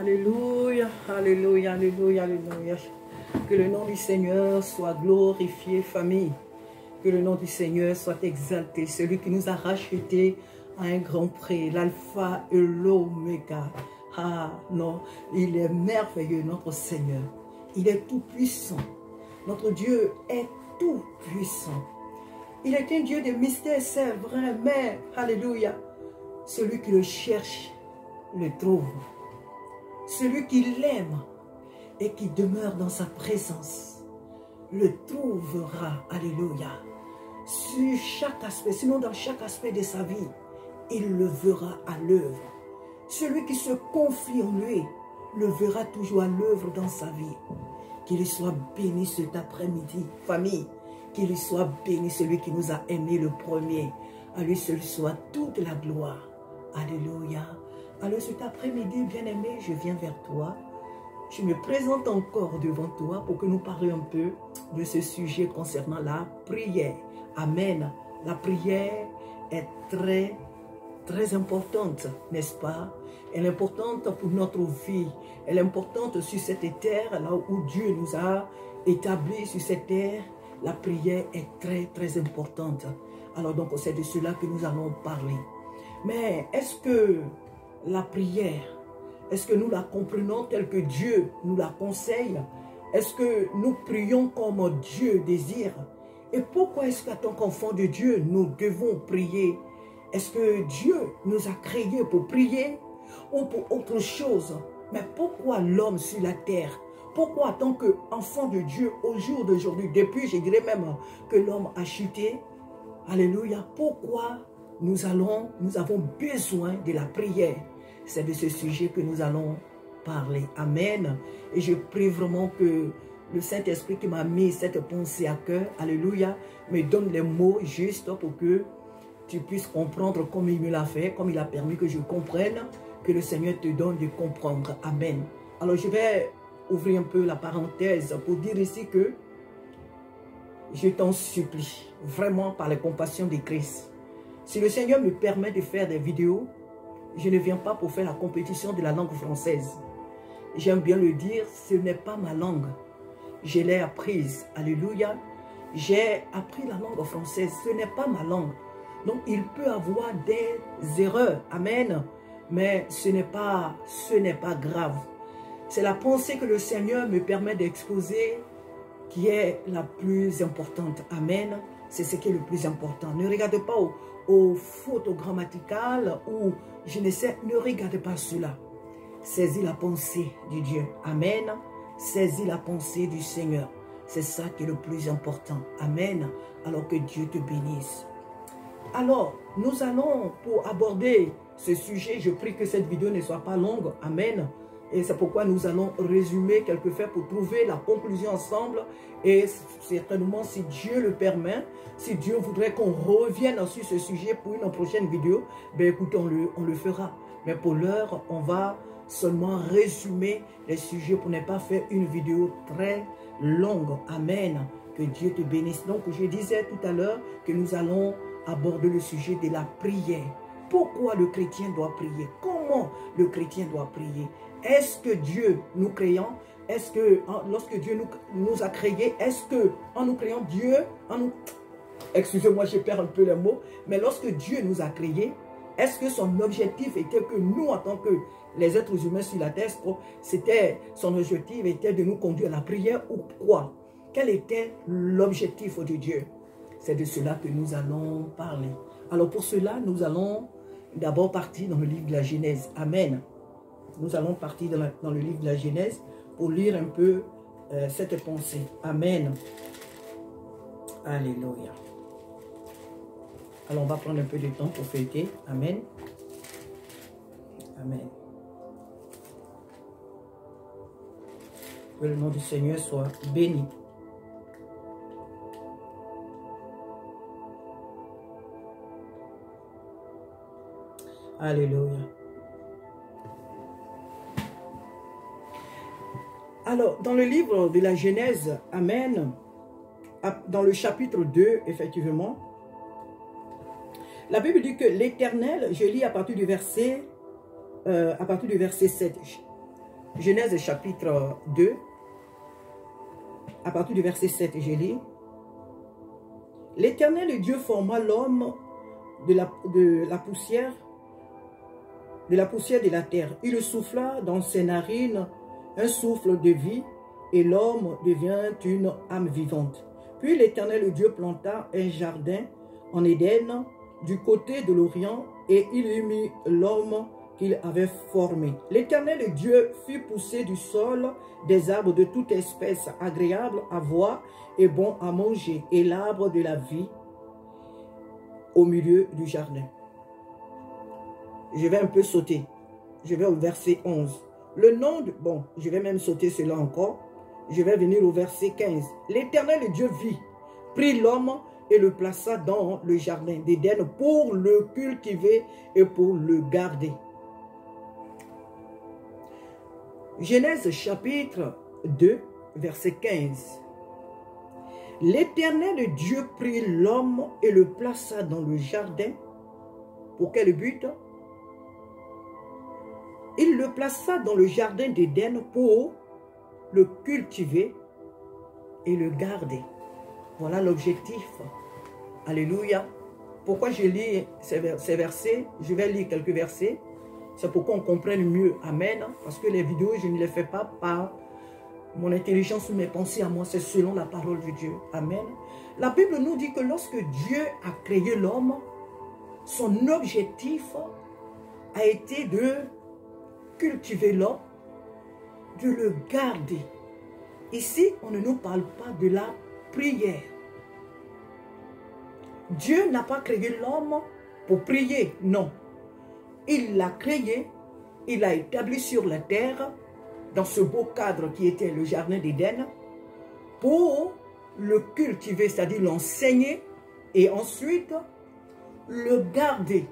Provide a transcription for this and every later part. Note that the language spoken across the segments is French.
Alléluia, alléluia, alléluia, alléluia. Que le nom du Seigneur soit glorifié, famille. Que le nom du Seigneur soit exalté. Celui qui nous a rachetés à un grand prix, l'alpha et l'oméga. Ah non, il est merveilleux, notre Seigneur. Il est tout puissant. Notre Dieu est tout puissant. Il est un Dieu de mystère, c'est vrai, mais, alléluia, celui qui le cherche, le trouve. Celui qui l'aime et qui demeure dans sa présence, le trouvera, alléluia. Sur chaque aspect, sinon dans chaque aspect de sa vie, il le verra à l'œuvre. Celui qui se confie en lui, le verra toujours à l'œuvre dans sa vie. Qu'il soit béni cet après-midi, famille. Qu'il soit béni celui qui nous a aimés le premier. À lui seul soit toute la gloire. Alléluia. Alors cet après-midi, bien-aimé, je viens vers toi. Je me présente encore devant toi pour que nous parlions un peu de ce sujet concernant la prière. Amen. La prière est très importante, n'est-ce pas? Elle est importante pour notre vie. Elle est importante sur cette terre, là où Dieu nous a établis sur cette terre. La prière est très importante. Alors donc, c'est de cela que nous allons parler. Mais est-ce que la prière, est-ce que nous la comprenons telle que Dieu nous la conseille? Est-ce que nous prions comme Dieu désire? Et pourquoi est-ce qu'en tant qu'enfant de Dieu, nous devons prier? Est-ce que Dieu nous a créés pour prier ou pour autre chose? Mais pourquoi l'homme sur la terre? Pourquoi en tant qu'enfant de Dieu au jour d'aujourd'hui, depuis je dirais même que l'homme a chuté? Alléluia. Pourquoi nous avons besoin de la prière? C'est de ce sujet que nous allons parler. Amen. Et je prie vraiment que le Saint-Esprit qui m'a mis cette pensée à cœur, alléluia, me donne les mots justes pour que tu puisses comprendre comme il me l'a fait, comme il a permis que je comprenne, que le Seigneur te donne de comprendre. Amen. Alors je vais ouvrir un peu la parenthèse pour dire ici que je t'en supplie, vraiment par la compassion de Christ. Si le Seigneur me permet de faire des vidéos, je ne viens pas pour faire la compétition de la langue française. J'aime bien le dire, ce n'est pas ma langue. Je l'ai apprise, alléluia. J'ai appris la langue française, ce n'est pas ma langue. Donc il peut avoir des erreurs, amen. Mais ce n'est pas grave. C'est la pensée que le Seigneur me permet d'exposer qui est la plus importante. Amen. C'est ce qui est le plus important. Ne regarde pas aux fautes grammaticales ou je ne sais, ne regarde pas cela. Saisis la pensée du Dieu. Amen. Saisis la pensée du Seigneur. C'est ça qui est le plus important. Amen. Alors que Dieu te bénisse. Alors, nous allons, pour aborder ce sujet, je prie que cette vidéo ne soit pas longue. Amen. Et c'est pourquoi nous allons résumer quelques faits pour trouver la conclusion ensemble. Et certainement, si Dieu le permet, si Dieu voudrait qu'on revienne sur ce sujet pour une prochaine vidéo, ben écoutez, on le fera. Mais pour l'heure, on va seulement résumer les sujets pour ne pas faire une vidéo très longue. Amen. Que Dieu te bénisse. Donc, je disais tout à l'heure que nous allons aborder le sujet de la prière. Pourquoi le chrétien doit prier? Comment le chrétien doit prier? Est-ce que Dieu nous créant, est-ce que lorsque Dieu nous a créés, est-ce que en nous créant Dieu, excusez-moi, je perds un peu les mots, mais lorsque Dieu nous a créés, est-ce que son objectif était que nous, en tant que les êtres humains sur la terre, son objectif était de nous conduire à la prière ou quoi? Quel était l'objectif de Dieu? C'est de cela que nous allons parler. Alors pour cela, nous allons d'abord partir dans le livre de la Genèse. Amen. Nous allons partir dans le livre de la Genèse pour lire un peu cette pensée. Amen. Alléluia. Alors on va prendre un peu de temps pour fêter. Amen. Amen. Que le nom du Seigneur soit béni. Alléluia. Alors, dans le livre de la Genèse, Amen, dans le chapitre 2, effectivement, la Bible dit que l'Éternel, je lis à partir du verset 7. Genèse chapitre 2, à partir du verset 7, je lis. L'Éternel Dieu forma l'homme de la poussière de la terre. Il souffla dans ses narines un souffle de vie, et l'homme devient une âme vivante. Puis l'Éternel Dieu planta un jardin en Éden, du côté de l'Orient, et il y mit l'homme qu'il avait formé. L'Éternel Dieu fit pousser du sol des arbres de toute espèce, agréables à voir et bons à manger, et l'arbre de la vie au milieu du jardin. Je vais un peu sauter. Je vais au verset 11. Le nom de... Bon, je vais même sauter cela encore. Je vais venir au verset 15. L'Éternel Dieu vit, prit l'homme et le plaça dans le jardin d'Éden pour le cultiver et pour le garder. Genèse chapitre 2, verset 15. L'Éternel Dieu prit l'homme et le plaça dans le jardin. Pour quel but? Il le plaça dans le jardin d'Éden pour le cultiver et le garder. Voilà l'objectif. Alléluia. Pourquoi je lis ces versets? Je vais lire quelques versets. C'est pour qu'on comprenne mieux. Amen. Parce que les vidéos, je ne les fais pas par mon intelligence ou mes pensées à moi. C'est selon la parole de Dieu. Amen. La Bible nous dit que lorsque Dieu a créé l'homme, son objectif a été de cultiver l'homme, de le garder. Ici, on ne nous parle pas de la prière. Dieu n'a pas créé l'homme pour prier, non. Il l'a créé, il l'a établi sur la terre, dans ce beau cadre qui était le jardin d'Éden, pour le cultiver, c'est-à-dire l'enseigner, et ensuite le garder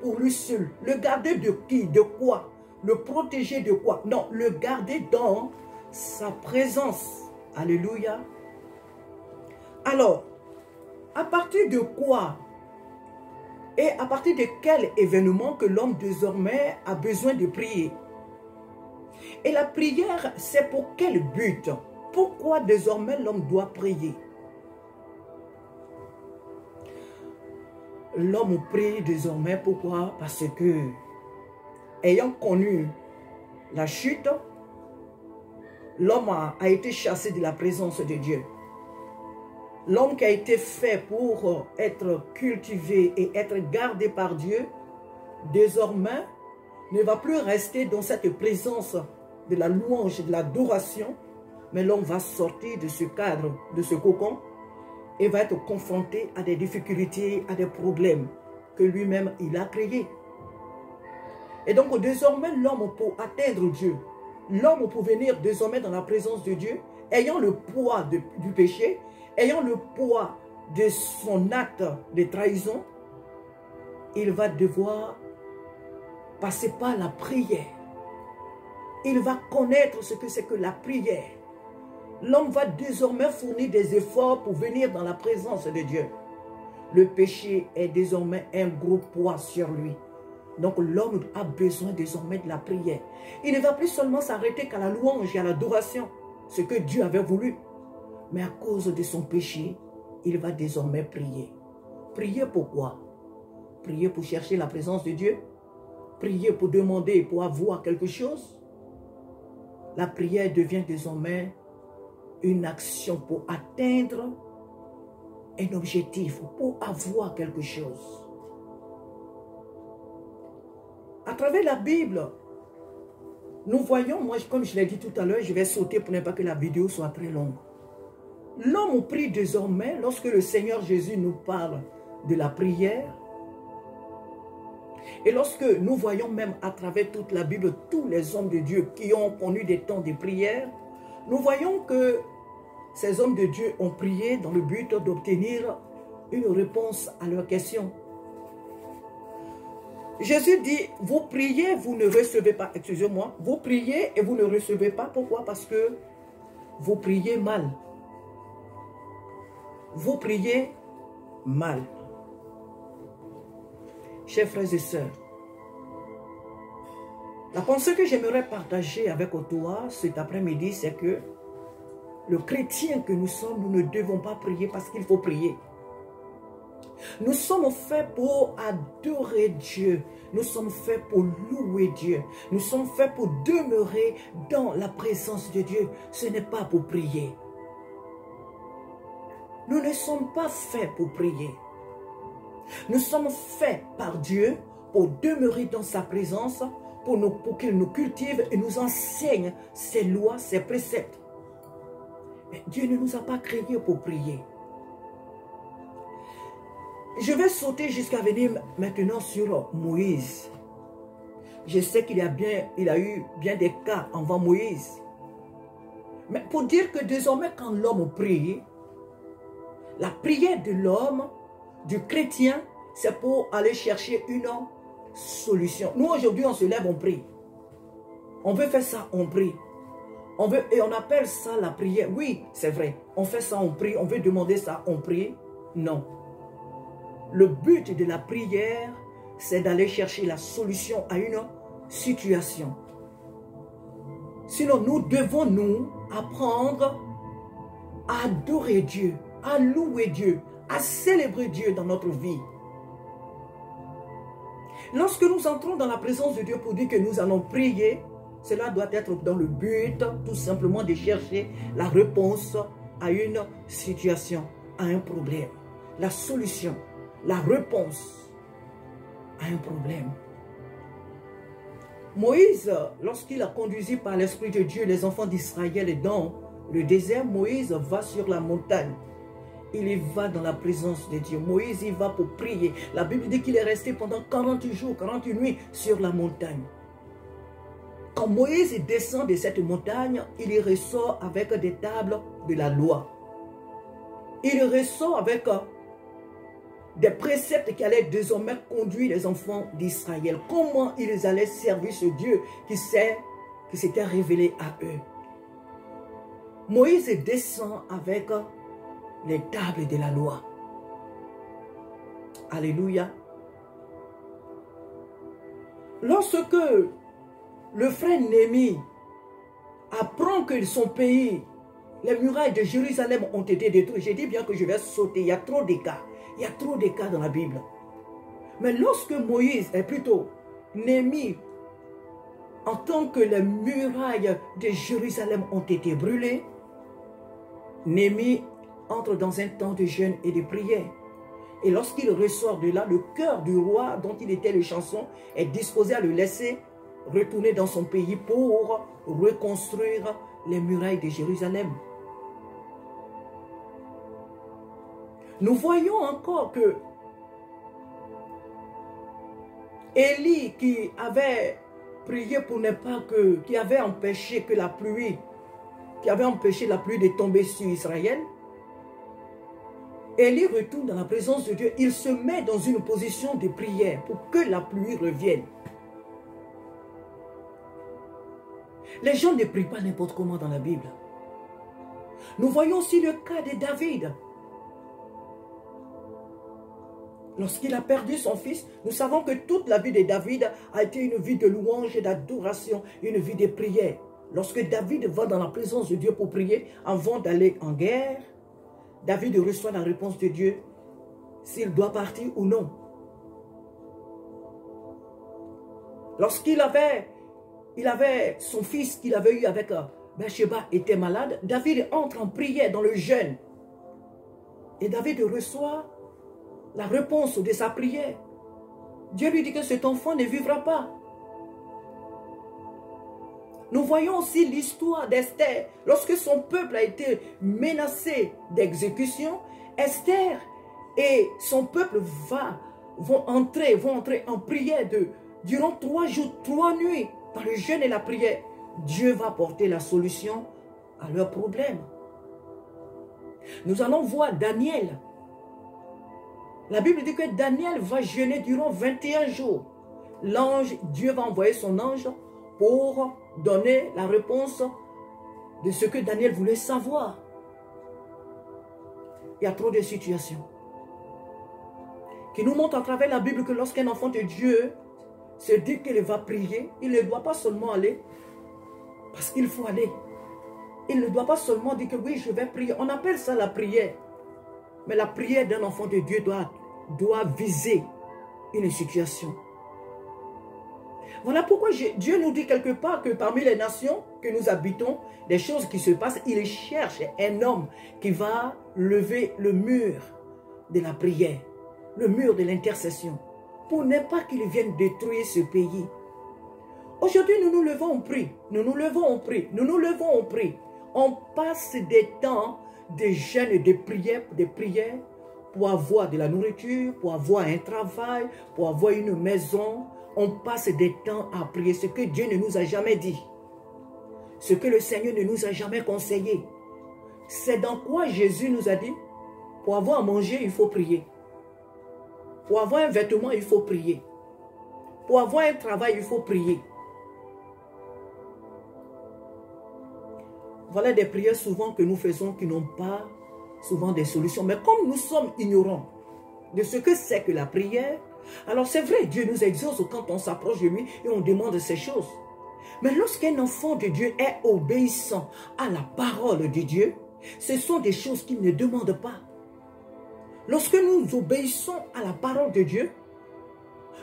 pour lui seul. Le garder de qui? De quoi? Le protéger de quoi? Non, le garder dans sa présence. Alléluia. Alors, à partir de quoi et à partir de quel événement que l'homme désormais a besoin de prier? Et la prière, c'est pour quel but? Pourquoi désormais l'homme doit prier? L'homme prie désormais, pourquoi? Parce que, ayant connu la chute, l'homme a été chassé de la présence de Dieu. L'homme qui a été fait pour être cultivé et être gardé par Dieu, désormais, ne va plus rester dans cette présence de la louange, de l'adoration, mais l'homme va sortir de ce cadre, de ce cocon, et va être confronté à des difficultés, à des problèmes que lui-même il a créés. Et donc désormais l'homme pour atteindre Dieu, l'homme pour venir désormais dans la présence de Dieu, ayant le poids du péché, ayant le poids de son acte de trahison, il va devoir passer par la prière. Il va connaître ce que c'est que la prière. L'homme va désormais fournir des efforts pour venir dans la présence de Dieu. Le péché est désormais un gros poids sur lui. Donc l'homme a besoin désormais de la prière. Il ne va plus seulement s'arrêter qu'à la louange et à l'adoration, ce que Dieu avait voulu. Mais à cause de son péché, il va désormais prier. Prier pourquoi? Prier pour chercher la présence de Dieu? Prier pour demander, pour avoir quelque chose? La prière devient désormais une action pour atteindre un objectif, pour avoir quelque chose. À travers la Bible, nous voyons, moi comme je l'ai dit tout à l'heure, je vais sauter pour ne pas que la vidéo soit très longue. L'homme prie désormais, lorsque le Seigneur Jésus nous parle de la prière, et lorsque nous voyons même à travers toute la Bible tous les hommes de Dieu qui ont connu des temps de prière, nous voyons que ces hommes de Dieu ont prié dans le but d'obtenir une réponse à leurs questions. Jésus dit, vous priez, vous ne recevez pas. Excusez-moi, vous priez et vous ne recevez pas. Pourquoi? Parce que vous priez mal. Vous priez mal. Chers frères et sœurs, La pensée que j'aimerais partager avec toi cet après-midi, c'est que le chrétien que nous sommes, nous ne devons pas prier parce qu'il faut prier. Nous sommes faits pour adorer Dieu. Nous sommes faits pour louer Dieu. Nous sommes faits pour demeurer dans la présence de Dieu. Ce n'est pas pour prier. Nous ne sommes pas faits pour prier. Nous sommes faits par Dieu pour demeurer dans sa présence, pour qu'il nous cultive et nous enseigne ses lois, ses préceptes. Mais Dieu ne nous a pas créés pour prier. Je vais sauter jusqu'à venir maintenant sur Moïse. Je sais qu'il a eu bien des cas avant Moïse. Mais pour dire que désormais quand l'homme prie, la prière de l'homme, du chrétien, c'est pour aller chercher une solution. Nous aujourd'hui on se lève, on prie. On veut faire ça, on prie. Et on appelle ça la prière. Oui, c'est vrai. On fait ça, on prie. On veut demander ça, on prie. Non. Le but de la prière, c'est d'aller chercher la solution à une situation. Sinon, nous devons nous apprendre à adorer Dieu, à louer Dieu, à célébrer Dieu dans notre vie. Lorsque nous entrons dans la présence de Dieu pour dire que nous allons prier, cela doit être dans le but tout simplement de chercher la réponse à une situation, à un problème, la solution, la réponse à un problème. Moïse, lorsqu'il a conduit par l'Esprit de Dieu les enfants d'Israël dans le désert, Moïse va sur la montagne. Il y va dans la présence de Dieu. Moïse y va pour prier. La Bible dit qu'il est resté pendant 40 jours, 40 nuits sur la montagne. Quand Moïse descend de cette montagne, il y ressort avec des tables de la loi. Il ressort avec des préceptes qui allaient désormais conduire les enfants d'Israël. Comment ils allaient servir ce Dieu qui s'était révélé à eux. Moïse descend avec les tables de la loi. Alléluia. Lorsque le frère Néhémie apprend que son pays, les murailles de Jérusalem ont été détruites, j'ai dit bien que je vais sauter, il y a trop de cas. Il y a trop de cas dans la Bible. Mais lorsque Moïse, et plutôt Néhémie, entend que les murailles de Jérusalem ont été brûlées, Néhémie entre dans un temps de jeûne et de prière. Et lorsqu'il ressort de là, le cœur du roi dont il était le chanson est disposé à le laisser retourner dans son pays pour reconstruire les murailles de Jérusalem. Nous voyons encore que Élie qui avait prié pour ne pas qui avait empêché que la pluie, de tomber sur Israël, Élie retourne dans la présence de Dieu. Il se met dans une position de prière pour que la pluie revienne. Les gens ne prient pas n'importe comment dans la Bible. Nous voyons aussi le cas de David. Lorsqu'il a perdu son fils, nous savons que toute la vie de David a été une vie de louange et d'adoration, une vie de prière. Lorsque David va dans la présence de Dieu pour prier, avant d'aller en guerre, David reçoit la réponse de Dieu s'il doit partir ou non. Lorsqu'il avait son fils qu'il avait eu avec Bathsheba était malade, David entre en prière dans le jeûne. Et David reçoit la réponse de sa prière. Dieu lui dit que cet enfant ne vivra pas. Nous voyons aussi l'histoire d'Esther. Lorsque son peuple a été menacé d'exécution, Esther et son peuple vont entrer en prière durant 3 jours, 3 nuits, dans le jeûne et la prière. Dieu va apporter la solution à leurs problèmes. Nous allons voir Daniel. La Bible dit que Daniel va jeûner durant 21 jours. Dieu va envoyer son ange pour donner la réponse de ce que Daniel voulait savoir. Il y a trop de situations qui nous montrent à travers la Bible que lorsqu'un enfant de Dieu se dit qu'il va prier, il ne doit pas seulement aller parce qu'il faut aller. Il ne doit pas seulement dire que oui, je vais prier. On appelle ça la prière. Mais la prière d'un enfant de Dieu doit viser une situation. Voilà pourquoi Dieu nous dit quelque part que parmi les nations que nous habitons, des choses qui se passent, il cherche un homme qui va lever le mur de la prière, le mur de l'intercession, pour ne pas qu'il vienne détruire ce pays. Aujourd'hui, nous nous levons, on prie, nous nous levons, on prie, nous nous levons, on prie. On passe des temps de jeûne et de prières pour avoir de la nourriture, pour avoir un travail, pour avoir une maison. On passe des temps à prier, ce que Dieu ne nous a jamais dit, ce que le Seigneur ne nous a jamais conseillé. C'est dans quoi Jésus nous a dit, pour avoir à manger, il faut prier. Pour avoir un vêtement, il faut prier. Pour avoir un travail, il faut prier. Voilà des prières souvent que nous faisons qui n'ont pas souvent des solutions. Mais comme nous sommes ignorants de ce que c'est que la prière, alors c'est vrai, Dieu nous exauce quand on s'approche de lui et on demande ces choses. Mais lorsqu'un enfant de Dieu est obéissant à la parole de Dieu, ce sont des choses qu'il ne demande pas. Lorsque nous obéissons à la parole de Dieu,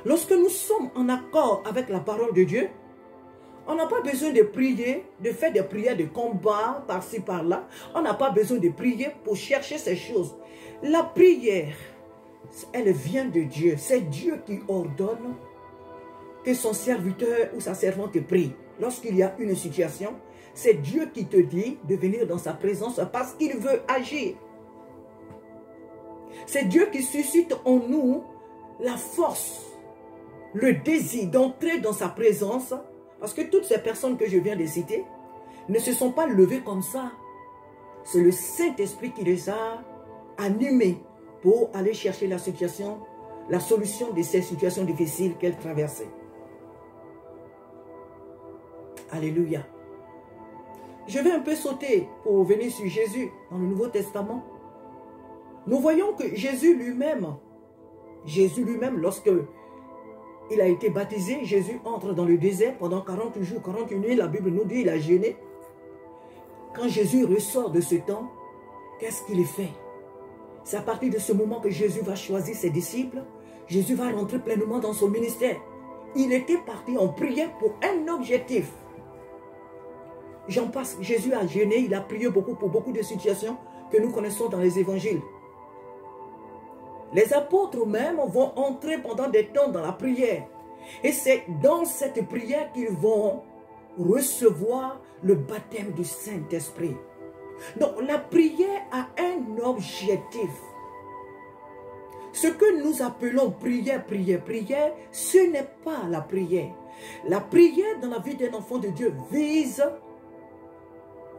lorsque nous sommes en accord avec la parole de Dieu, on n'a pas besoin de prier, de faire des prières de combat par-ci, par-là. On n'a pas besoin de prier pour chercher ces choses. La prière, elle vient de Dieu. C'est Dieu qui ordonne que son serviteur ou sa servante prie. Lorsqu'il y a une situation, c'est Dieu qui te dit de venir dans sa présence parce qu'il veut agir. C'est Dieu qui suscite en nous la force, le désir d'entrer dans sa présence. Parce que toutes ces personnes que je viens de citer ne se sont pas levées comme ça. C'est le Saint-Esprit qui les a animées pour aller chercher la solution de ces situations difficiles qu'elles traversaient. Alléluia. Je vais un peu sauter pour venir sur Jésus dans le Nouveau Testament. Nous voyons que Jésus lui-même, lorsque il a été baptisé, Jésus entre dans le désert pendant 40 jours, 41 nuits, la Bible nous dit il a jeûné. Quand Jésus ressort de ce temps, qu'est-ce qu'il fait? C'est à partir de ce moment que Jésus va choisir ses disciples. Jésus va rentrer pleinement dans son ministère. Il était parti en prière pour un objectif. J'en passe, Jésus a jeûné, il a prié beaucoup pour beaucoup de situations que nous connaissons dans les évangiles. Les apôtres même vont entrer pendant des temps dans la prière. Et c'est dans cette prière qu'ils vont recevoir le baptême du Saint-Esprit. Donc la prière a un objectif. Ce que nous appelons prière, ce n'est pas la prière. La prière dans la vie d'un enfant de Dieu vise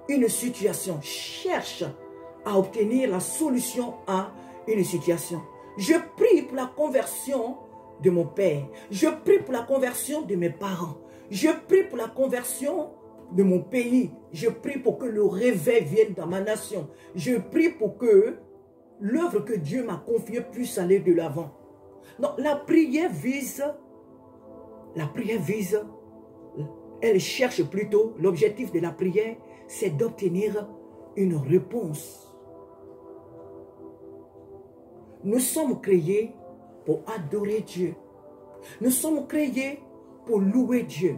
une situation, cherche à obtenir la solution à une situation. Je prie pour la conversion de mon père. Je prie pour la conversion de mes parents. Je prie pour la conversion de mon pays. Je prie pour que le réveil vienne dans ma nation. Je prie pour que l'œuvre que Dieu m'a confiée puisse aller de l'avant. Donc la prière vise, elle cherche plutôt, l'objectif de la prière, c'est d'obtenir une réponse. Nous sommes créés pour adorer Dieu. Nous sommes créés pour louer Dieu.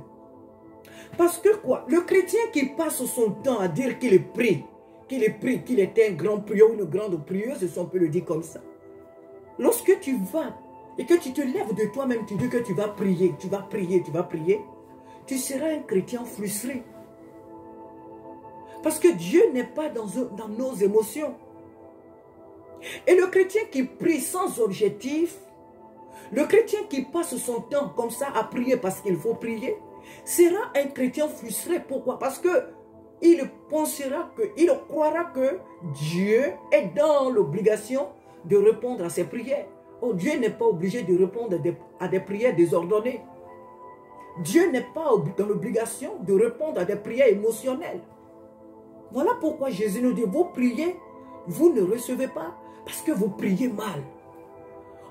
Parce que quoi? Le chrétien qui passe son temps à dire qu'il prie, qu'il est un grand prieur ou une grande prieuse, si on peut le dire comme ça. Lorsque tu vas et que tu te lèves de toi-même, tu dis que tu vas prier, tu seras un chrétien frustré. Parce que Dieu n'est pas dans nos émotions. Et le chrétien qui prie sans objectif, le chrétien qui passe son temps comme ça à prier parce qu'il faut prier, sera un chrétien frustré. Pourquoi? Parce que il croira que Dieu est dans l'obligation de répondre à ses prières. Oh, Dieu n'est pas obligé de répondre à des prières désordonnées. Dieu n'est pas dans l'obligation de répondre à des prières émotionnelles. Voilà pourquoi Jésus nous dit, vous priez, vous ne recevez pas parce que vous priez mal.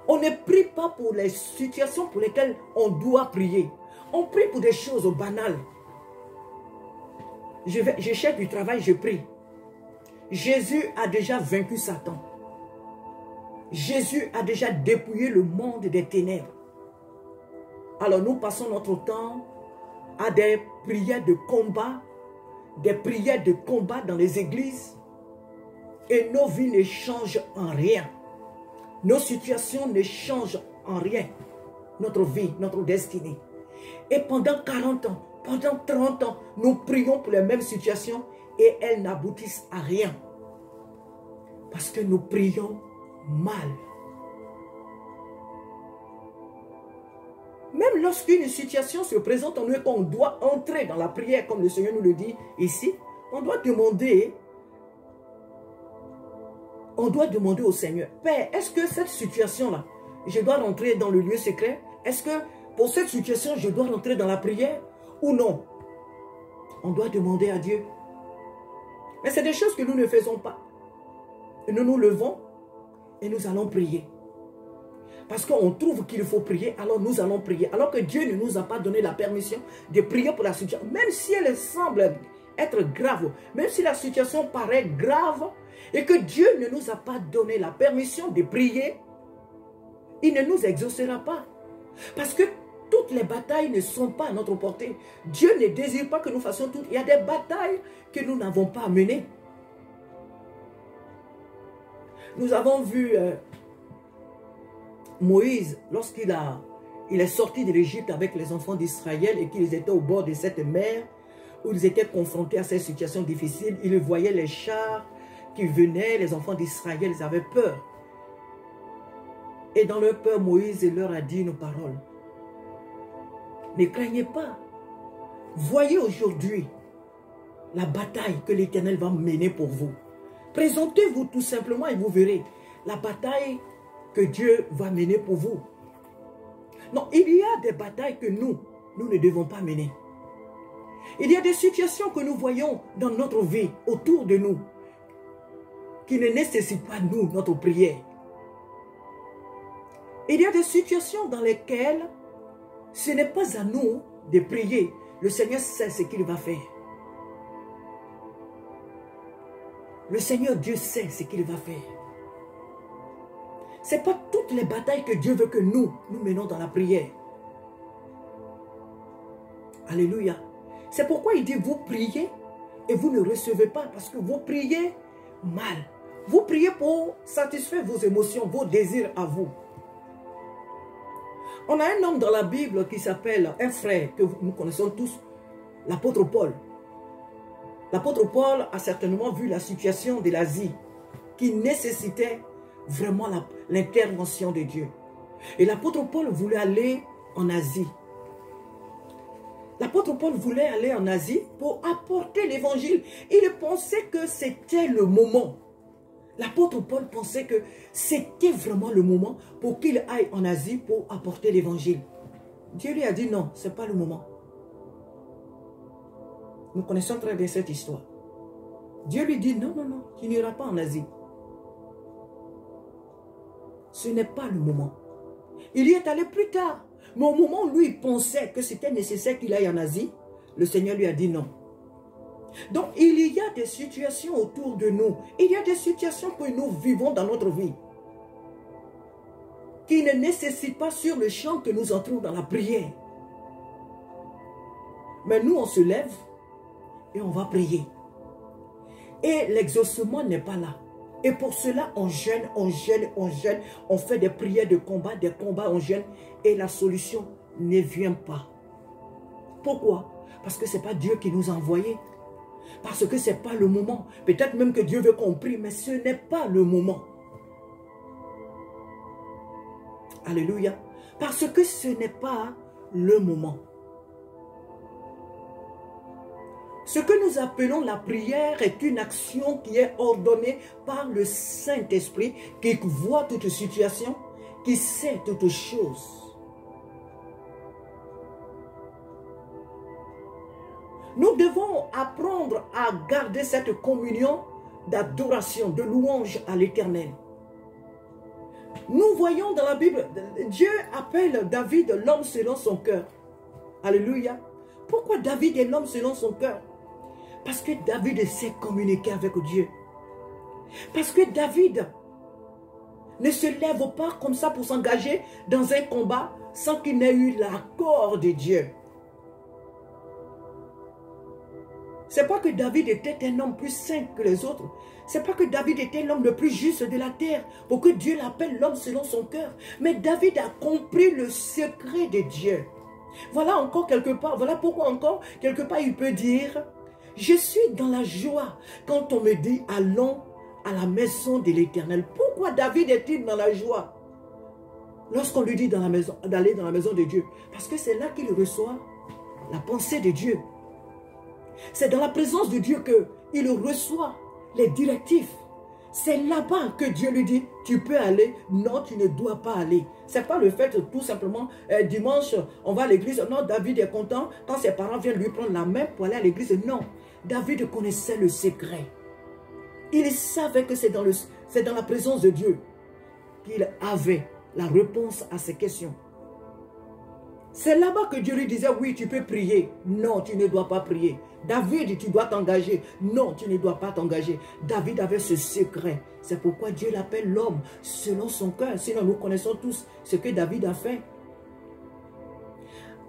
On ne prie pas pour les situations pour lesquelles on doit prier. On prie pour des choses banales. Je cherche du travail, je prie. Jésus a déjà vaincu Satan. Jésus a déjà dépouillé le monde des ténèbres. Alors nous passons notre temps à des prières de combat, dans les églises. Et nos vies ne changent en rien. Nos situations ne changent en rien. Notre vie, notre destinée. Et pendant 40 ans, pendant 30 ans, nous prions pour les mêmes situations et elles n'aboutissent à rien. Parce que nous prions mal. Même lorsqu'une situation se présente en nous et qu'on doit entrer dans la prière, comme le Seigneur nous le dit ici, on doit demander au Seigneur, Père, est-ce que cette situation-là, je dois rentrer dans le lieu secret? Est-ce que pour cette situation, je dois rentrer dans la prière ou non? On doit demander à Dieu. Mais c'est des choses que nous ne faisons pas. Nous nous levons et nous allons prier. Parce qu'on trouve qu'il faut prier, alors nous allons prier. Alors que Dieu ne nous a pas donné la permission de prier pour la situation. Même si elle semble être grave, même si la situation paraît grave, et que Dieu ne nous a pas donné la permission de prier, il ne nous exaucera pas. Parce que toutes les batailles ne sont pas à notre portée. Dieu ne désire pas que nous fassions toutes. Il y a des batailles que nous n'avons pas à mener. Nous avons vu Moïse, lorsqu'il est sorti de l'Égypte avec les enfants d'Israël et qu'ils étaient au bord de cette mer, où ils étaient confrontés à ces situations difficiles, ils voyaient les chars qui venaient, les enfants d'Israël, ils avaient peur. Et dans leur peur, Moïse leur a dit une parole. Ne craignez pas. Voyez aujourd'hui la bataille que l'Éternel va mener pour vous. Présentez-vous tout simplement et vous verrez la bataille que Dieu va mener pour vous. Non, il y a des batailles que nous ne devons pas mener. Il y a des situations que nous voyons dans notre vie, autour de nous, qui ne nécessitent pas, nous, notre prière. Il y a des situations dans lesquelles ce n'est pas à nous de prier. Le Seigneur sait ce qu'il va faire. Le Seigneur Dieu sait ce qu'il va faire. Ce n'est pas toutes les batailles que Dieu veut que nous menons dans la prière. Alléluia. C'est pourquoi il dit, vous priez et vous ne recevez pas parce que vous priez mal. Vous priez pour satisfaire vos émotions, vos désirs à vous. On a un homme dans la Bible qui s'appelle, un frère que nous connaissons tous, l'apôtre Paul. L'apôtre Paul a certainement vu la situation de l'Asie qui nécessitait vraiment l'intervention de Dieu. Et l'apôtre Paul voulait aller en Asie. L'apôtre Paul voulait aller en Asie pour apporter l'évangile. Il pensait que c'était le moment. L'apôtre Paul pensait que c'était vraiment le moment pour qu'il aille en Asie pour apporter l'évangile. Dieu lui a dit non, ce n'est pas le moment. Nous connaissons très bien cette histoire. Dieu lui dit non, non, non, tu n'iras pas en Asie. Ce n'est pas le moment. Il y est allé plus tard. Mais au moment où lui pensait que c'était nécessaire qu'il aille en Asie, le Seigneur lui a dit non. Donc il y a des situations autour de nous. Il y a des situations que nous vivons dans notre vie qui ne nécessitent pas sur le champ que nous entrons dans la prière. Mais nous on se lève et on va prier. Et l'exaucement n'est pas là. Et pour cela, on jeûne, on jeûne, on jeûne. On fait des prières de combat, des combats, on jeûne. Et la solution ne vient pas. Pourquoi? Parce que ce n'est pas Dieu qui nous a envoyés. Parce que ce n'est pas le moment. Peut-être même que Dieu veut qu'on prie, mais ce n'est pas le moment. Alléluia. Parce que ce n'est pas le moment. Ce que nous appelons la prière est une action qui est ordonnée par le Saint-Esprit, qui voit toute situation, qui sait toutes choses. Nous devons apprendre à garder cette communion d'adoration, de louange à l'Éternel. Nous voyons dans la Bible, Dieu appelle David l'homme selon son cœur. Alléluia. Pourquoi David est l'homme selon son cœur? Parce que David sait communiquer avec Dieu. Parce que David ne se lève pas comme ça pour s'engager dans un combat sans qu'il n'ait eu l'accord de Dieu. Ce n'est pas que David était un homme plus saint que les autres. Ce n'est pas que David était l'homme le plus juste de la terre pour que Dieu l'appelle l'homme selon son cœur. Mais David a compris le secret de Dieu. Voilà encore quelque part, voilà pourquoi encore quelque part il peut dire, je suis dans la joie quand on me dit allons à la maison de l'Éternel. Pourquoi David est-il dans la joie lorsqu'on lui dit d'aller dans la maison de Dieu? Parce que c'est là qu'il reçoit la pensée de Dieu. C'est dans la présence de Dieu qu'il reçoit les directives. C'est là-bas que Dieu lui dit, tu peux aller, non, tu ne dois pas aller. Ce n'est pas le fait tout simplement, dimanche, on va à l'église. Non, David est content quand ses parents viennent lui prendre la main pour aller à l'église. Non, David connaissait le secret. Il savait que c'est dans la présence de Dieu qu'il avait la réponse à ses questions. C'est là-bas que Dieu lui disait, oui, tu peux prier. Non, tu ne dois pas prier. David, tu dois t'engager. Non, tu ne dois pas t'engager. David avait ce secret. C'est pourquoi Dieu l'appelle l'homme selon son cœur. Sinon, nous connaissons tous ce que David a fait.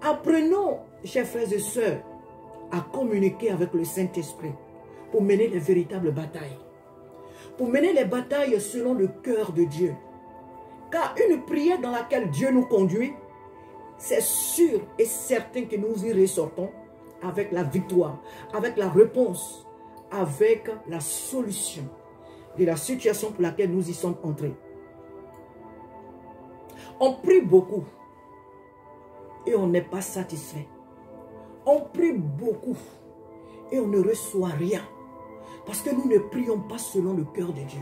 Apprenons, chers frères et sœurs, à communiquer avec le Saint-Esprit pour mener les véritables batailles. Pour mener les batailles selon le cœur de Dieu. Car une prière dans laquelle Dieu nous conduit, c'est sûr et certain que nous y ressortons avec la victoire, avec la réponse, avec la solution de la situation pour laquelle nous y sommes entrés. On prie beaucoup et on n'est pas satisfait. On prie beaucoup et on ne reçoit rien parce que nous ne prions pas selon le cœur de Dieu.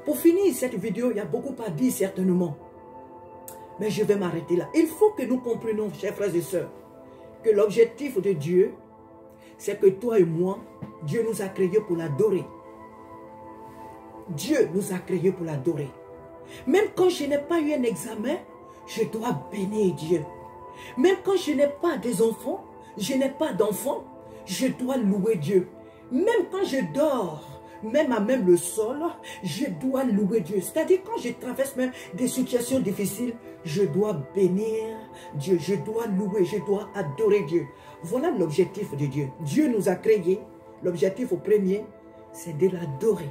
Pour finir cette vidéo, il y a beaucoup à dire certainement. Mais je vais m'arrêter là. Il faut que nous comprenions, chers frères et sœurs, que l'objectif de Dieu, c'est que toi et moi, Dieu nous a créés pour l'adorer. Dieu nous a créés pour l'adorer. Même quand je n'ai pas eu un examen, je dois bénir Dieu. Même quand je n'ai pas des enfants, je n'ai pas d'enfants, je dois louer Dieu. Même quand je dors, même à même le sol, je dois louer Dieu. C'est-à-dire quand je traverse même des situations difficiles, je dois bénir Dieu, je dois louer, je dois adorer Dieu. Voilà l'objectif de Dieu. Dieu nous a créés. L'objectif au premier, c'est de l'adorer,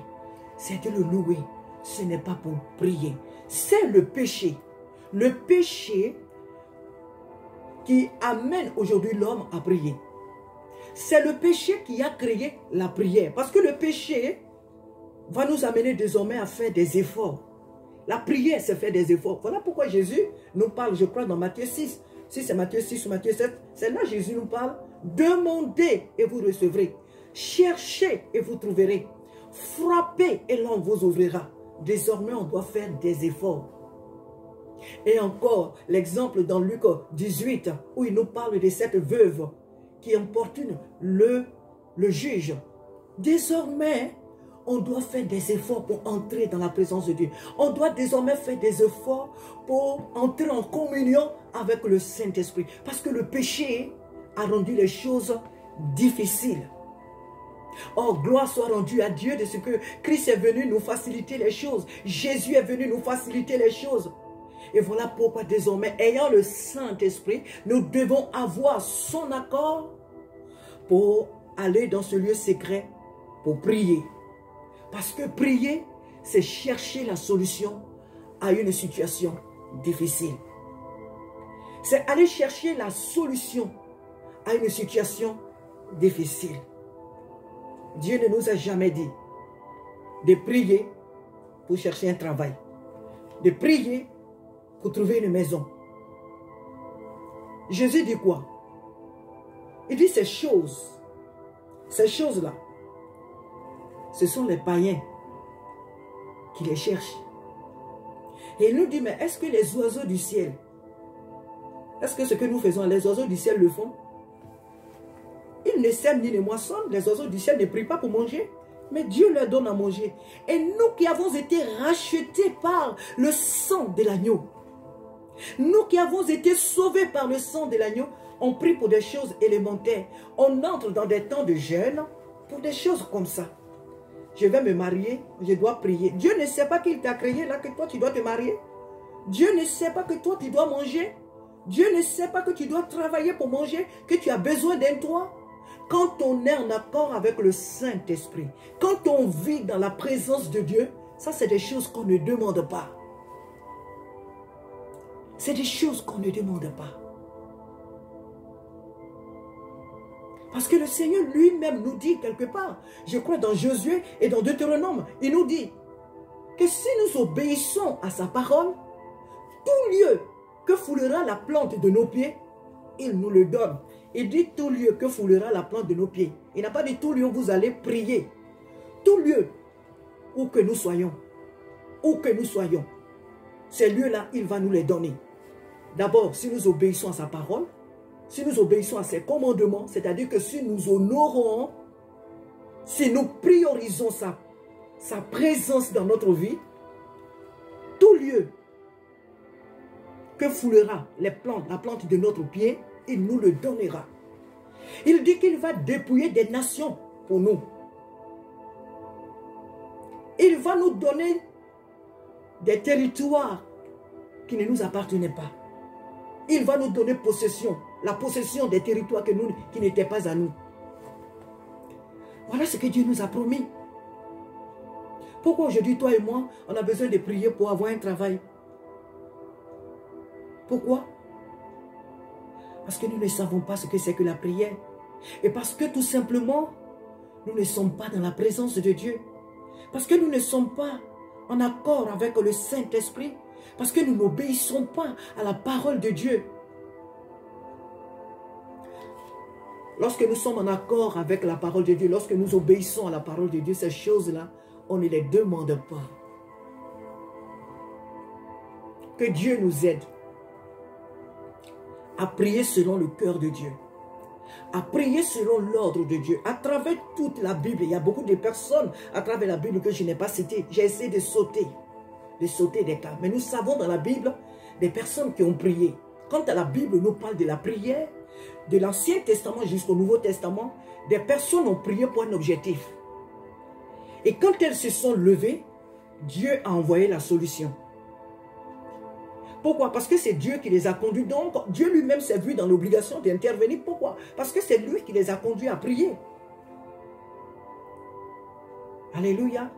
c'est de le louer. Ce n'est pas pour prier. C'est le péché. Le péché qui amène aujourd'hui l'homme à prier. C'est le péché qui a créé la prière. Parce que le péché va nous amener désormais à faire des efforts. La prière, c'est faire des efforts. Voilà pourquoi Jésus nous parle, je crois, dans Matthieu 6. Si c'est Matthieu 6 ou Matthieu 7, c'est là Jésus nous parle. Demandez et vous recevrez. Cherchez et vous trouverez. Frappez et l'on vous ouvrira. Désormais, on doit faire des efforts. Et encore, l'exemple dans Luc 18, où il nous parle de cette veuve qui importune le juge. Désormais, on doit faire des efforts pour entrer dans la présence de Dieu. On doit désormais faire des efforts pour entrer en communion avec le Saint-Esprit. Parce que le péché a rendu les choses difficiles. Or, gloire soit rendue à Dieu de ce que Christ est venu nous faciliter les choses. Jésus est venu nous faciliter les choses. Et voilà pourquoi désormais, ayant le Saint-Esprit, nous devons avoir son accord pour aller dans ce lieu secret, pour prier. Parce que prier, c'est chercher la solution à une situation difficile. C'est aller chercher la solution à une situation difficile. Dieu ne nous a jamais dit de prier pour chercher un travail, de prier pour trouver une maison. Jésus dit quoi? Il dit ces choses-là, ce sont les païens qui les cherchent. Et il nous dit, mais est-ce que les oiseaux du ciel, est-ce que ce que nous faisons, les oiseaux du ciel le font? Ils ne sèment ni ne moissonnent, les oiseaux du ciel ne prient pas pour manger. Mais Dieu leur donne à manger. Et nous qui avons été rachetés par le sang de l'agneau, nous qui avons été sauvés par le sang de l'agneau, on prie pour des choses élémentaires. On entre dans des temps de jeûne pour des choses comme ça. Je vais me marier, je dois prier. Dieu ne sait pas qu'il t'a créé là, que toi tu dois te marier. Dieu ne sait pas que toi tu dois manger. Dieu ne sait pas que tu dois travailler pour manger, que tu as besoin d'un toit. Quand on est en accord avec le Saint-Esprit, quand on vit dans la présence de Dieu, ça c'est des choses qu'on ne demande pas. C'est des choses qu'on ne demande pas. Parce que le Seigneur lui-même nous dit quelque part, je crois dans Josué et dans Deutéronome, il nous dit que si nous obéissons à sa parole, tout lieu que foulera la plante de nos pieds, il nous le donne. Il dit tout lieu que foulera la plante de nos pieds. Il n'a pas dit tout lieu où vous allez prier. Tout lieu où que nous soyons. Où que nous soyons. Ces lieux-là, il va nous les donner. D'abord, si nous obéissons à sa parole, si nous obéissons à ses commandements, c'est-à-dire que si nous honorons, si nous priorisons sa présence dans notre vie, tout lieu que foulera la plante de notre pied, il nous le donnera. Il dit qu'il va dépouiller des nations pour nous. Il va nous donner des territoires qui ne nous appartenaient pas. Il va nous donner possession, la possession des territoires qui n'étaient pas à nous. Voilà ce que Dieu nous a promis. Pourquoi aujourd'hui, toi et moi, on a besoin de prier pour avoir un travail? Pourquoi? Parce que nous ne savons pas ce que c'est que la prière. Et parce que tout simplement, nous ne sommes pas dans la présence de Dieu. Parce que nous ne sommes pas en accord avec le Saint-Esprit. Parce que nous n'obéissons pas à la parole de Dieu. Lorsque nous sommes en accord avec la parole de Dieu, lorsque nous obéissons à la parole de Dieu, ces choses-là, on ne les demande pas. Que Dieu nous aide à prier selon le cœur de Dieu, à prier selon l'ordre de Dieu. À travers toute la Bible, il y a beaucoup de personnes à travers la Bible que je n'ai pas citées. J'ai essayé de sauter des cas. Mais nous savons dans la Bible des personnes qui ont prié. Quand la Bible nous parle de la prière, de l'Ancien Testament jusqu'au Nouveau Testament, des personnes ont prié pour un objectif. Et quand elles se sont levées, Dieu a envoyé la solution. Pourquoi? Parce que c'est Dieu qui les a conduits. Donc, Dieu lui-même s'est vu dans l'obligation d'intervenir. Pourquoi? Parce que c'est lui qui les a conduits à prier. Alléluia.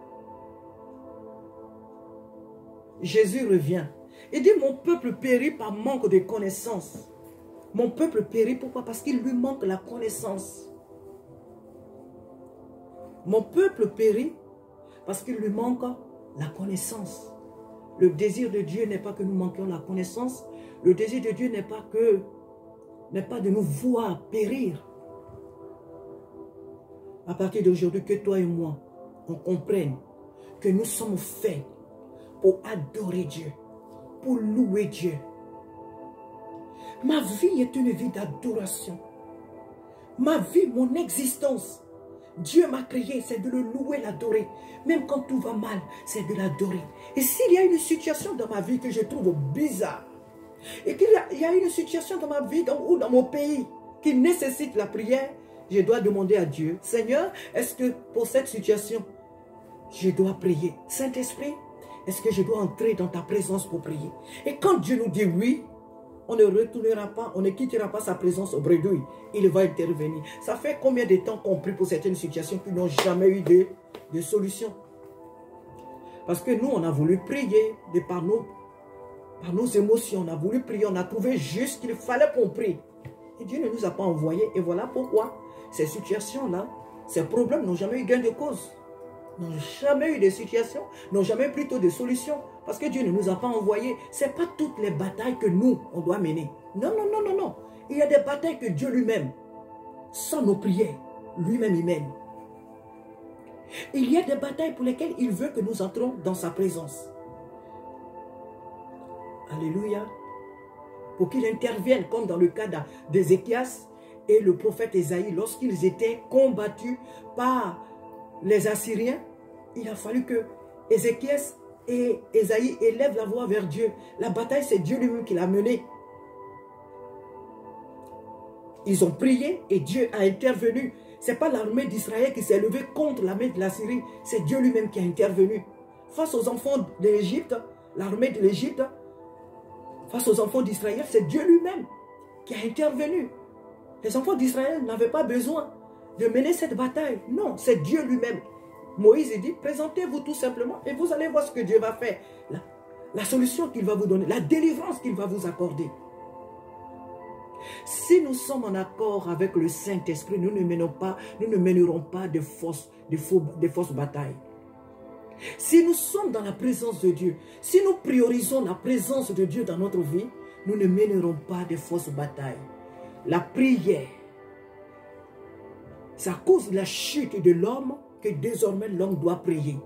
Jésus revient. Il dit, mon peuple périt par manque de connaissance. Mon peuple périt, pourquoi? Parce qu'il lui manque la connaissance. Mon peuple périt parce qu'il lui manque la connaissance. Le désir de Dieu n'est pas que nous manquions la connaissance. Le désir de Dieu n'est pas de nous voir périr. À partir d'aujourd'hui, que toi et moi, on comprenne que nous sommes faits pour adorer Dieu, pour louer Dieu. Ma vie est une vie d'adoration. Ma vie, mon existence, Dieu m'a créé, c'est de le louer, l'adorer. Même quand tout va mal, c'est de l'adorer. Et s'il y a une situation dans ma vie que je trouve bizarre, et qu'il y a une situation dans ma vie ou dans mon pays qui nécessite la prière, je dois demander à Dieu, Seigneur, est-ce que pour cette situation, je dois prier? Saint-Esprit, est-ce que je dois entrer dans ta présence pour prier? Et quand Dieu nous dit oui, on ne retournera pas, on ne quittera pas sa présence au bredouille. Il va intervenir. Ça fait combien de temps qu'on prie pour certaines situations qui n'ont jamais eu de solution? Parce que nous, on a voulu prier par nos émotions. On a voulu prier, on a trouvé juste qu'il fallait qu'on prie. Et Dieu ne nous a pas envoyés. Et voilà pourquoi ces situations-là, ces problèmes n'ont jamais eu gain de cause. N'ont jamais eu de situation, n'ont jamais eu plutôt de solution. Parce que Dieu ne nous a pas envoyés. Ce n'est pas toutes les batailles que nous, on doit mener. Non, non, non, non, non. Il y a des batailles que Dieu lui-même, sans nos prières, lui-même il mène. Il y a des batailles pour lesquelles il veut que nous entrons dans sa présence. Alléluia. Pour qu'il intervienne, comme dans le cas d'Ézéchias et le prophète Ésaïe, lorsqu'ils étaient combattus par les Assyriens, il a fallu que Ézéchias et Ésaïe élèvent la voix vers Dieu. La bataille, c'est Dieu lui-même qui l'a menée. Ils ont prié et Dieu a intervenu. Ce n'est pas l'armée d'Israël qui s'est levée contre l'armée de la Syrie. C'est Dieu lui-même qui a intervenu. Face aux enfants de l'Égypte, l'armée de l'Égypte, face aux enfants d'Israël, c'est Dieu lui-même qui a intervenu. Les enfants d'Israël n'avaient pas besoin de mener cette bataille. Non, c'est Dieu lui-même. Moïse dit, présentez-vous tout simplement et vous allez voir ce que Dieu va faire. La solution qu'il va vous donner, la délivrance qu'il va vous accorder. Si nous sommes en accord avec le Saint-Esprit, nous ne mènerons pas de fausses batailles. Si nous sommes dans la présence de Dieu, si nous priorisons la présence de Dieu dans notre vie, nous ne mènerons pas de fausses batailles. La prière, c'est à cause de la chute de l'homme que désormais l'homme doit prier.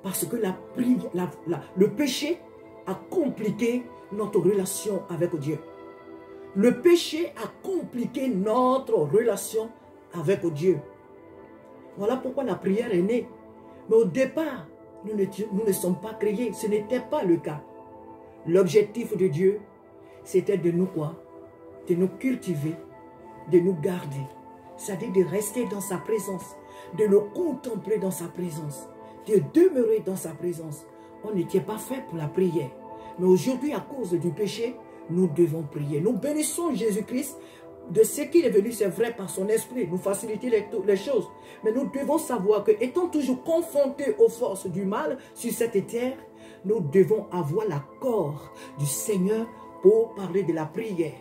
Parce que le péché a compliqué notre relation avec Dieu. Le péché a compliqué notre relation avec Dieu. Voilà pourquoi la prière est née. Mais au départ, nous ne sommes pas créés. Ce n'était pas le cas. L'objectif de Dieu, c'était de nous quoi? De nous cultiver, de nous garder. C'est-à-dire de rester dans sa présence, de le contempler dans sa présence, de demeurer dans sa présence. On n'était pas fait pour la prière. Mais aujourd'hui, à cause du péché, nous devons prier. Nous bénissons Jésus-Christ de ce qu'il est venu, c'est vrai, par son esprit, nous faciliter les choses. Mais nous devons savoir que, étant toujours confrontés aux forces du mal sur cette terre, nous devons avoir l'accord du Seigneur pour parler de la prière.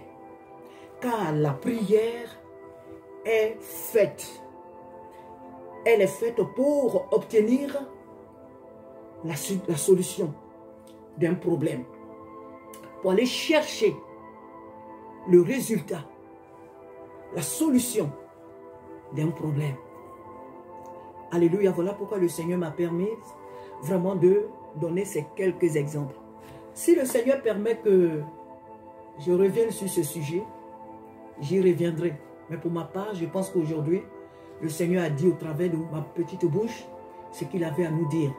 Car la prière est faite. Elle est faite pour obtenir la solution d'un problème. Pour aller chercher le résultat, la solution d'un problème. Alléluia, voilà pourquoi le Seigneur m'a permis vraiment de donner ces quelques exemples. Si le Seigneur permet que je revienne sur ce sujet, j'y reviendrai. Mais pour ma part, je pense qu'aujourd'hui, le Seigneur a dit au travers de ma petite bouche ce qu'il avait à nous dire.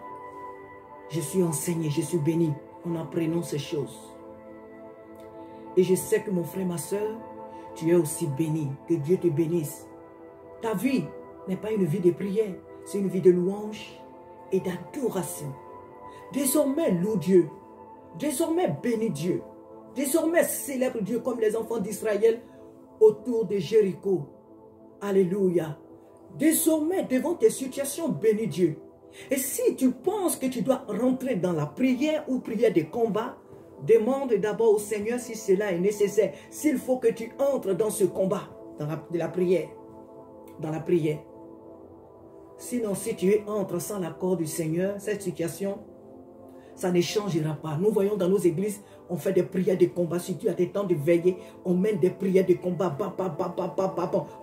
Je suis enseigné, je suis béni en apprenant ces choses. Et je sais que mon frère, ma soeur, tu es aussi béni. Que Dieu te bénisse. Ta vie n'est pas une vie de prière, c'est une vie de louange et d'adoration. Désormais, loue Dieu. Désormais, bénis Dieu. Désormais, célèbre Dieu comme les enfants d'Israël autour de Jéricho. Alléluia. Désormais, devant tes situations, bénis Dieu. Et si tu penses que tu dois rentrer dans la prière ou prière de combat, demande d'abord au Seigneur si cela est nécessaire. S'il faut que tu entres dans ce combat, dans la prière. Dans la prière. Sinon, si tu entres sans l'accord du Seigneur, cette situation, ça ne changera pas. Nous voyons dans nos églises, on fait des prières de combat. Si tu as des temps de veiller, on mène des prières de combat.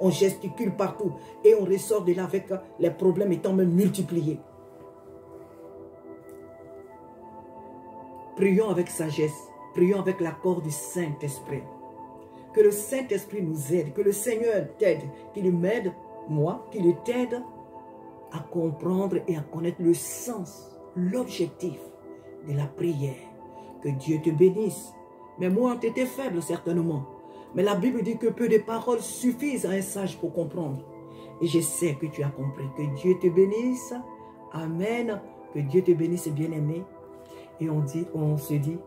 On gesticule partout. Et on ressort de là avec les problèmes étant même multipliés. Prions avec sagesse. Prions avec l'accord du Saint-Esprit. Que le Saint-Esprit nous aide. Que le Seigneur t'aide. Qu'il m'aide, moi, qu'il t'aide à comprendre et à connaître le sens, l'objectif de la prière. Que Dieu te bénisse. Mes mots ont été faibles, certainement. Mais la Bible dit que peu de paroles suffisent à un sage pour comprendre. Et je sais que tu as compris. Que Dieu te bénisse. Amen. Que Dieu te bénisse, bien-aimé. Et on se dit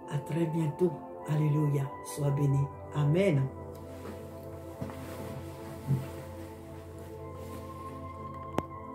à très bientôt. Alléluia. Sois béni. Amen.